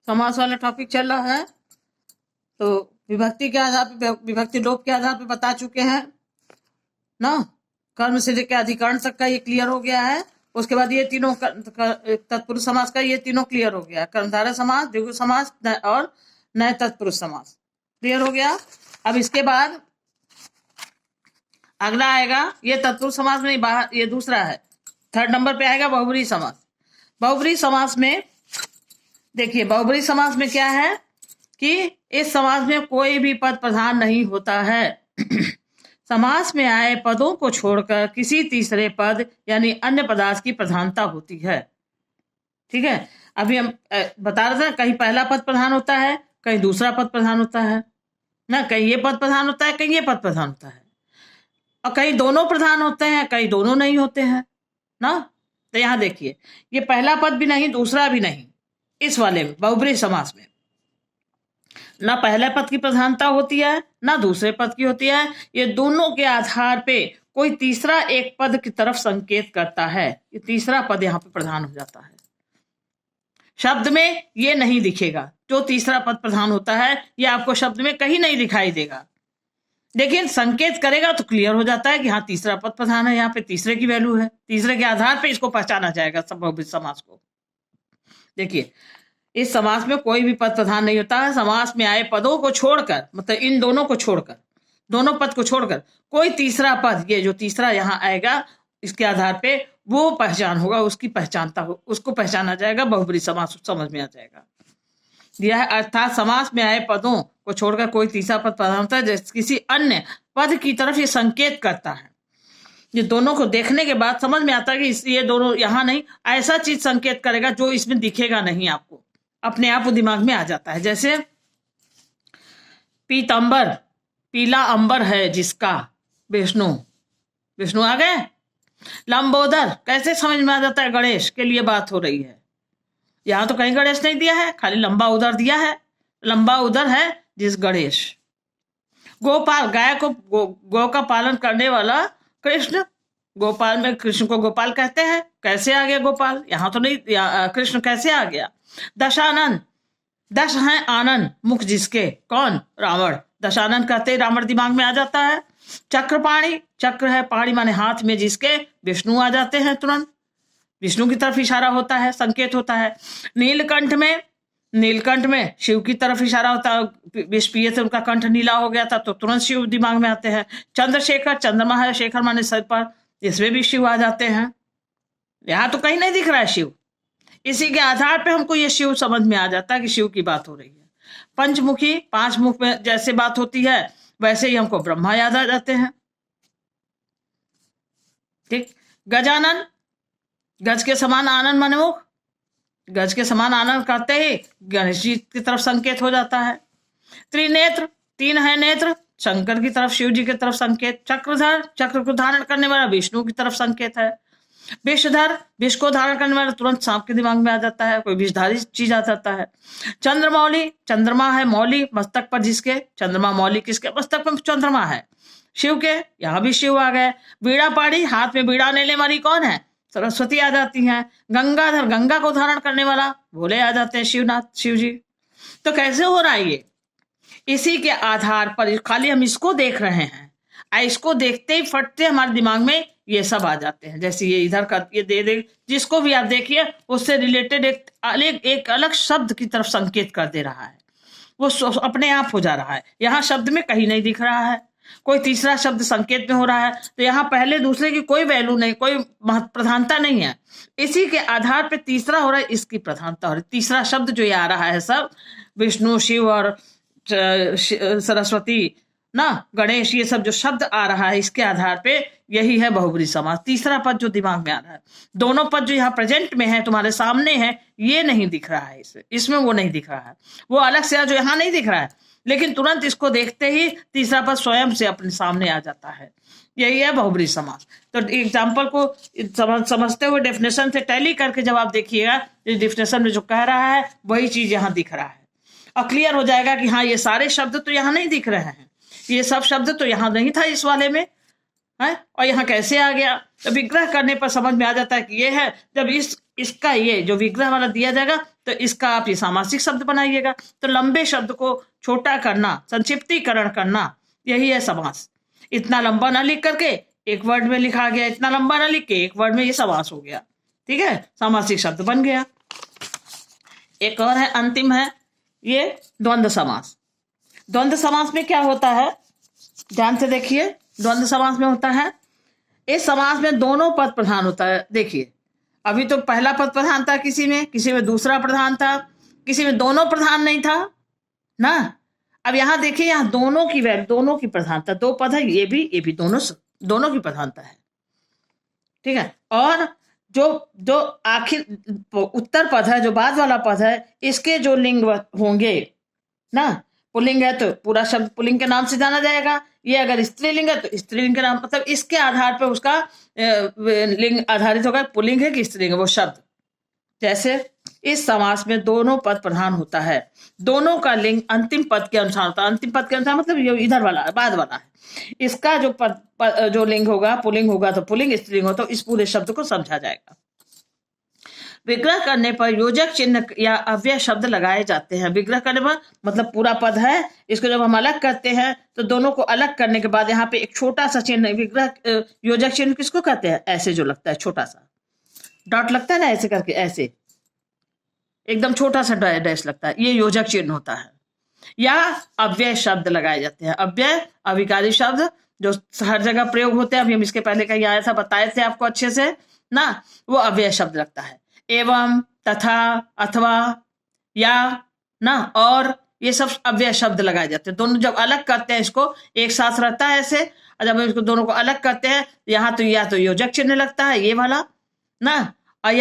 समास वाला टॉपिक चल रहा है। तो विभक्ति के आधार पे, विभक्ति लोप के आधार पे बता चुके हैं ना। कर्म से लेकर अधिकरण तक का ये क्लियर हो गया है। उसके बाद ये तीनों तत्पुरुष समास का ये तीनों क्लियर हो गया। कर्मधारय समास, द्विगु समास और नए तत्पुरुष समास क्लियर हो गया। अब इसके बाद अगला आएगा, ये तत्पुरुष समास में बाहर, ये दूसरा है, 3rd नंबर पे आएगा बहुब्रीहि समास। बहुब्रीहि समास में देखिए, बहुब्रीहि समास में क्या है कि इस समास में कोई भी पद प्रधान नहीं होता है। समास में आए पदों को छोड़कर किसी तीसरे पद यानी अन्य पदार्थ की प्रधानता होती है। ठीक है, अभी हम बता रहे थे, कहीं पहला पद प्रधान होता है, कहीं दूसरा पद प्रधान होता है ना, कहीं ये पद प्रधान होता है, कहीं ये पद प्रधान होता है, और कहीं दोनों प्रधान होते हैं, कहीं दोनों नहीं होते हैं ना। तो यहां देखिए, ये पहला पद भी नहीं, दूसरा भी नहीं। इस वाले में बहुब्रीहि समास में ना पहले पद की प्रधानता होती है ना दूसरे पद की होती है। ये दोनों के आधार पे कोई तीसरा एक पद की तरफ संकेत करता है। ये तीसरा पद यहाँ पे प्रधान हो जाता है। शब्द में ये नहीं दिखेगा, जो तीसरा पद प्रधान होता है ये आपको शब्द में कहीं नहीं दिखाई देगा, लेकिन संकेत करेगा तो क्लियर हो जाता है कि हाँ तीसरा पद प्रधान है, यहाँ पे तीसरे की वैल्यू है। तीसरे के आधार पे इसको पहचाना जाएगा बहुब्रीहि समास को। देखिए, इस समास में कोई भी पद प्रधान नहीं होता है। समास में आए पदों को छोड़कर, मतलब इन दोनों को छोड़कर, दोनों पद को छोड़कर कोई तीसरा पद, ये जो तीसरा यहाँ आएगा, इसके आधार पे वो पहचान होगा, उसकी पहचानता हो, उसको पहचाना जाएगा, बहुब्रीहि समास समझ में आ जाएगा। यह है, अर्थात समास में आए पदों को छोड़कर कोई तीसरा पद प्रधान होता है जैसे किसी अन्य पद की तरफ ये संकेत करता है। ये दोनों को देखने के बाद समझ में आता है कि ये दोनों यहाँ नहीं, ऐसा चीज संकेत करेगा जो इसमें दिखेगा नहीं, आपको अपने आप वो दिमाग में आ जाता है। जैसे पीतांबर, पीला अंबर है जिसका, विष्णु, विष्णु आ गए। लंबोदर, कैसे समझ में आ जाता है, गणेश के लिए बात हो रही है। यहां तो कहीं गणेश नहीं दिया है, खाली लंबा उदर दिया है। लंबा उदर है जिस गणेश। गोपाल, गाय को गौ का पालन करने वाला कृष्ण, गोपाल में कृष्ण को गोपाल कहते हैं। कैसे आ गया गोपाल, यहां तो नहीं, कृष्ण कैसे आ गया। दशानन, दश है आनंद, मुख जिसके, कौन, रावण। दशानन कहते रावण दिमाग में आ जाता है। चक्रपाणी, चक्र है पाणी माने हाथ में जिसके, विष्णु आ जाते हैं तुरंत, विष्णु की तरफ इशारा होता है, संकेत होता है। नीलकंठ में, नीलकंठ में शिव की तरफ इशारा होता है, विष पिए थे उनका कंठ नीला हो गया था तो तुरंत शिव दिमाग में आते हैं। चंद्रशेखर, चंद्रमा है, शेखर माने सर पर, इसमें भी शिव आ जाते हैं। यहां तो कहीं नहीं दिख रहा है शिव, इसी के आधार पे हमको ये शिव समझ में आ जाता है कि शिव की बात हो रही है। पंचमुखी, 5 मुख में जैसे बात होती है वैसे ही हमको ब्रह्मा याद आ जाते हैं। ठीक। गजानन, गज के समान आनंद माने मुख, गज के समान आनंद करते ही गणेश जी की तरफ संकेत हो जाता है। त्रिनेत्र, 3 है नेत्र, शंकर की तरफ, शिव जी की तरफ संकेत। चक्रधर, चक्र को धारण करने वाला विष्णु की तरफ संकेत है। विषधर, विष को धारण करने वाला तुरंत सांप के दिमाग में आ जाता है, कोई विषधारी चीज आ जाता है। चंद्रमौली, चंद्रमा है मौली मस्तक पर जिसके, चंद्रमा मौली किसके, मस्तक पर चंद्रमा है शिव के, यहां भी शिव आ गए। बीड़ा पाड़ी, हाथ में बीड़ा लेने वाली कौन है, सरस्वती आ जाती हैं। गंगाधर, गंगा को धारण करने वाला भोले आ जाते हैं, शिवनाथ, शिव जी। तो कैसे हो रहा है ये, इसी के आधार पर खाली हम इसको देख रहे हैं, इसको देखते ही फटते हमारे दिमाग में ये सब आ जाते हैं। जैसे ये इधर का ये दे जिसको भी आप देखिए उससे रिलेटेड एक अलग शब्द की तरफ संकेत कर दे रहा है, वो अपने आप हो जा रहा है। यहाँ शब्द में कहीं नहीं दिख रहा है, कोई तीसरा शब्द संकेत में हो रहा है, तो यहाँ पहले दूसरे की कोई वैल्यू नहीं, कोई प्रधानता नहीं है। इसी के आधार पे तीसरा हो रहा है, इसकी प्रधानता हो रही है। तीसरा शब्द जो ये आ रहा है सब विष्णु, शिव और सरस्वती ना, गणेश, ये सब जो शब्द आ रहा है इसके आधार पे यही है बहुब्रीहि समास। तीसरा पद जो दिमाग में आ रहा है, दोनों पद जो यहाँ प्रेजेंट में है, तुम्हारे सामने है, ये नहीं दिख रहा है, इसमें वो नहीं दिख रहा है, वो अलग से जो यहाँ नहीं दिख रहा है, लेकिन तुरंत इसको देखते ही तीसरा पद स्वयं से अपने सामने आ जाता है। यही है बहुब्रीहि समास। तो एग्जाम्पल को समझते हुए डेफिनेशन से टैली करके जब आप देखिएगा, डेफिनेशन में जो कह रहा है वही चीज यहाँ दिख रहा है, और क्लियर हो जाएगा कि हाँ ये सारे शब्द तो यहाँ नहीं दिख रहे हैं, ये सब शब्द तो यहाँ नहीं था इस वाले में है, और यहाँ कैसे आ गया। तो विग्रह करने पर समझ में आ जाता है कि ये है। जब इस इसका ये जो विग्रह वाला दिया जाएगा तो इसका आप ये सामासिक शब्द बनाइएगा। तो लंबे शब्द को छोटा करना, संक्षिप्तीकरण करना, यही है समास। इतना लंबा ना लिख करके एक वर्ड में लिखा गया, इतना लंबा ना लिख के एक वर्ड में ये समास हो गया। ठीक है, सामासिक शब्द बन गया। एक और है, अंतिम है ये द्वंद्व समास। द्वंद्व समास में क्या होता है, ध्यान से देखिए। द्वंद्व समास में होता है, इस समास में दोनों पद प्रधान होता है। देखिए, अभी तो पहला पद प्रधान था, किसी में दूसरा प्रधान था, किसी में दोनों प्रधान नहीं था ना। अब यहां देखिए, यहां दोनों की दोनों की प्रधानता, दो पद है, ये भी दोनों की प्रधानता है। ठीक है, और जो आखिर उत्तर पद है, जो बाद वाला पद है, इसके जो लिंग होंगे ना, पुल्लिंग है तो पूरा शब्द पुल्लिंग के नाम से जाना जाएगा। ये अगर स्त्रीलिंग है तो स्त्रीलिंग के नाम, मतलब इसके आधार पर उसका लिंग आधारित होगा, पुल्लिंग है कि स्त्रीलिंग है वो शब्द। जैसे इस समास में दोनों पद प्रधान होता है, दोनों का लिंग अंतिम पद के अनुसार होता है। अंतिम पद के अनुसार मतलब ये इधर वाला बाद वाला है, इसका जो जो लिंग होगा, पुल्लिंग होगा तो पुल्लिंग, स्त्रीलिंग हो तो इस पूरे शब्द को समझा जाएगा। विग्रह करने पर योजक चिन्ह या अव्यय शब्द लगाए जाते हैं। विग्रह करने पर मतलब पूरा पद है, इसको जब हम अलग करते हैं तो दोनों को अलग करने के बाद यहाँ पे एक छोटा सा चिन्ह, विग्रह योजक चिन्ह किसको कहते हैं, ऐसे जो लगता है छोटा सा डॉट लगता है ना, ऐसे करके ऐसे एकदम छोटा सा डैश लगता है, ये योजक चिन्ह होता है। या अव्यय शब्द लगाए जाते हैं। अव्यय अविकारी शब्द जो हर जगह प्रयोग होते हैं, अभी हम इसके पहले कहीं आया था, बताए थे आपको अच्छे से ना, वो अव्यय शब्द लगता है। एवं, तथा, अथवा, या ना, और ये सब अव्यय शब्द लगाए जाते हैं। दोनों जब अलग करते हैं, इसको एक साथ रहता है ऐसे, और जब इसको दोनों को अलग करते हैं, यहाँ तो या तो योजक चिन्ह लगता है ये वाला ना, और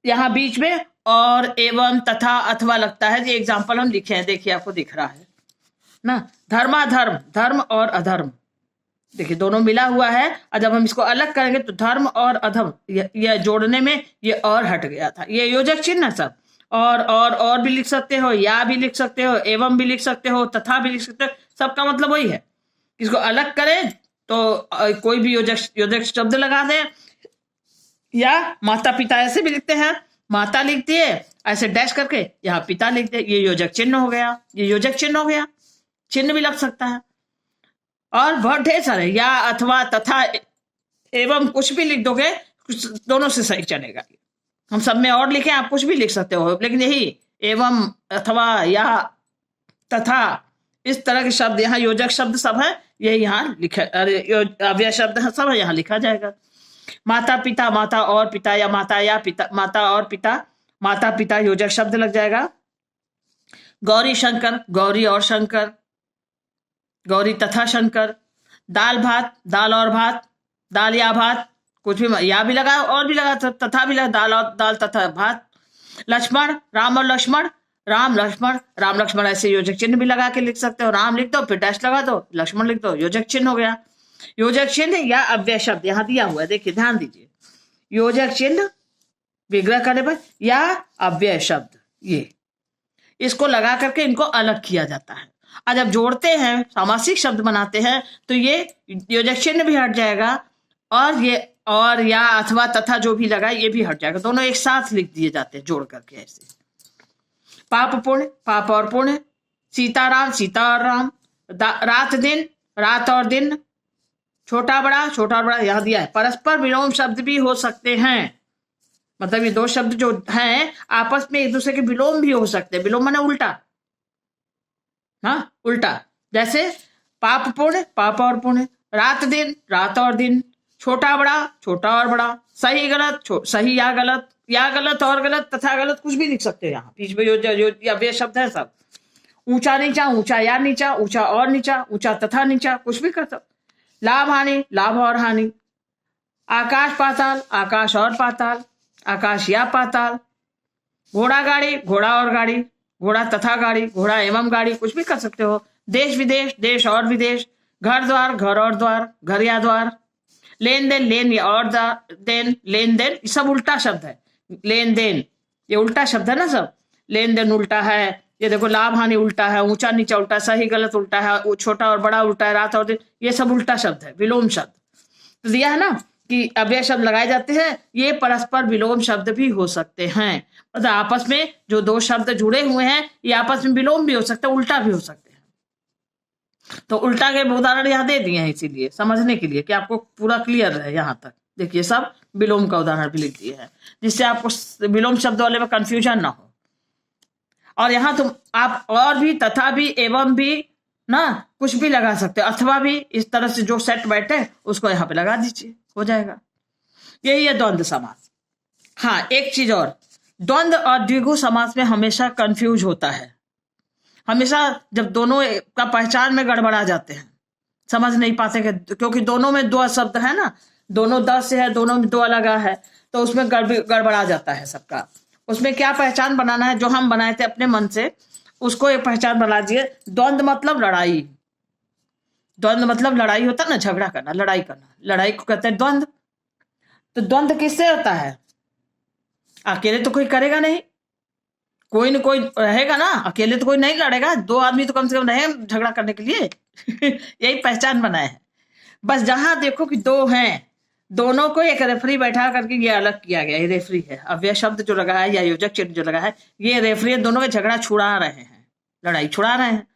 यहाँ बीच में और एवं, तथा, अथवा लगता है। ये एग्जाम्पल हम लिखे हैं, देखिए आपको दिख रहा है ना। धर्माधर्म, धर्म और अधर्म, देखिए दोनों मिला हुआ है, और जब हम इसको अलग करेंगे तो धर्म और अधर्म, यह जोड़ने में ये और हट गया था, ये योजक चिन्ह सब। और भी लिख सकते हो, या भी लिख सकते हो, एवं भी लिख सकते हो, तथा भी लिख सकते हो, सबका मतलब वही है। इसको अलग करें तो कोई भी योजक शब्द लगा दे, या माता पिता ऐसे भी लिखते हैं, माता लिख दिए ऐसे डैश करके, यहाँ पिता लिख दिए, ये योजक चिन्ह हो गया, ये योजक चिन्ह हो गया। चिन्ह भी लग सकता है, और बहुत ढेर सारे, या, अथवा, तथा, एवं कुछ भी लिख दोगे, दोनों से सही चलेगा। हम सब में और लिखे, आप कुछ भी लिख सकते हो, लेकिन यही एवं, अथवा, या, तथा, इस तरह के शब्द यहाँ योजक शब्द सब है, ये यहाँ लिखा, अव्यय शब्द सब है, यहाँ लिखा जाएगा। माता पिता, माता और पिता, या माता या पिता, माता और पिता, माता पिता योजक शब्द लग जाएगा। गौरी शंकर, गौरी और शंकर, गौरी तथा शंकर। दाल भात, दाल और भात, दाल या भात, कुछ भी, या भी लगा और भी लगा, तथा भी लगा, दाल और दाल तथा भात। लक्ष्मण, राम और लक्ष्मण, राम लक्ष्मण, राम लक्ष्मण, ऐसे योजक चिन्ह भी लगा के लिख सकते हो। राम लिख दो फिर डैश लगा दो, लक्ष्मण लिख दो, योजक चिन्ह हो गया। योजक चिन्ह या अव्यय शब्द यहाँ दिया हुआ है, देखिए ध्यान दीजिए। योजक चिन्ह विग्रह करने पर या अव्यय शब्द, ये इसको लगा करके इनको अलग किया जाता है। और जब जोड़ते हैं, सामासिक शब्द बनाते हैं, तो ये योजक चिन्ह भी हट जाएगा, और ये और, या, अथवा, तथा जो भी लगा ये भी हट जाएगा, दोनों एक साथ लिख दिए जाते हैं जोड़ करके ऐसे। पाप पुण्य, पाप और पुण्य। सीताराम, सीता और राम। रात दिन, रात और दिन। छोटा बड़ा, छोटा और बड़ा, यहाँ दिया है। परस्पर विलोम शब्द भी हो सकते हैं, मतलब ये दो शब्द जो हैं आपस में एक दूसरे के विलोम भी हो सकते हैं। विलोम माने उल्टा, हाँ उल्टा। जैसे पाप पुण्य, पाप और पुण्य। रात दिन, रात और दिन। छोटा बड़ा, छोटा और बड़ा। सही गलत, सही या गलत और गलत, तथा गलत, कुछ भी लिख सकते हो यहाँ बीच में जो अव्यय शब्द है सब। ऊंचा नीचा, ऊंचा या नीचा, ऊंचा और नीचा, ऊंचा तथा नीचा, कुछ भी कर सकते। लाभ हानि, लाभ और हानि। आकाश पाताल, आकाश और पाताल, आकाश या पाताल। घोड़ा गाड़ी, घोड़ा और गाड़ी, घोड़ा तथा गाड़ी, घोड़ा एवं गाड़ी, कुछ भी कर सकते हो। देश विदेश, देश और विदेश। घर द्वार, घर और द्वार, घर या द्वार। लेन देन, लेन या और देन, लेन देन, ये सब उल्टा शब्द है। लेन देन ये उल्टा शब्द है ना सब। लेन देन उल्टा है, ये देखो लाभ हानि उल्टा है, ऊंचा नीचा उल्टा, सही गलत उल्टा है, छोटा और बड़ा उल्टा है, रात और दिन, ये सब उल्टा शब्द है, विलोम शब्द। तो दिया है ना कि अव्यय शब्द लगाए जाते हैं, ये परस्पर विलोम शब्द भी हो सकते हैं। मतलब आपस में जो दो शब्द जुड़े हुए हैं ये आपस में विलोम भी हो सकते हैं, उल्टा भी हो सकते हैं। तो उल्टा के उदाहरण यहाँ दे दिए हैं इसीलिए समझने के लिए कि आपको पूरा क्लियर रहे। यहाँ तक देखिए सब विलोम का उदाहरण भी लिख दिए हैं जिससे आपको विलोम शब्द वाले में कंफ्यूजन ना हो। और यहाँ तुम आप और भी, तथा भी, एवं भी ना कुछ भी लगा सकते हो, अथवा भी, इस तरह से जो सेट बैठे उसको यहाँ पे लगा दीजिए, हो जाएगा। यही है द्वंद्व समास। हाँ, एक चीज और, द्वंद्व और द्विगु समास में हमेशा कंफ्यूज होता है। हमेशा जब दोनों का पहचान में गड़बड़ा जाते हैं, समझ नहीं पाते क्योंकि दोनों में दो शब्द है ना, दोनों द से है, दोनों में दो लगा है, तो उसमें गड़बड़ा जाता है सबका। उसमें क्या पहचान बनाना है, जो हम बनाए थे अपने मन से उसको एक पहचान बना दिए। द्वंद्व मतलब लड़ाई, द्वंद्व मतलब लड़ाई होता है ना, झगड़ा करना, लड़ाई करना, लड़ाई को कहते हैं द्वंद्व। तो द्वंद्व किससे होता है? अकेले तो कोई करेगा नहीं, कोई न कोई रहेगा ना, अकेले तो कोई नहीं लड़ेगा, दो आदमी तो कम से कम रहे झगड़ा करने के लिए। यही पहचान बनाए है। बस जहां देखो कि दो हैं, दोनों को एक रेफरी बैठा करके ये अलग किया गया, ये रेफरी है। अव्यय शब्द जो लगा है या योजक चिन्ह जो लगा है ये रेफरी है, दोनों का झगड़ा छुड़ा रहे हैं, लड़ाई छुड़ा रहे हैं।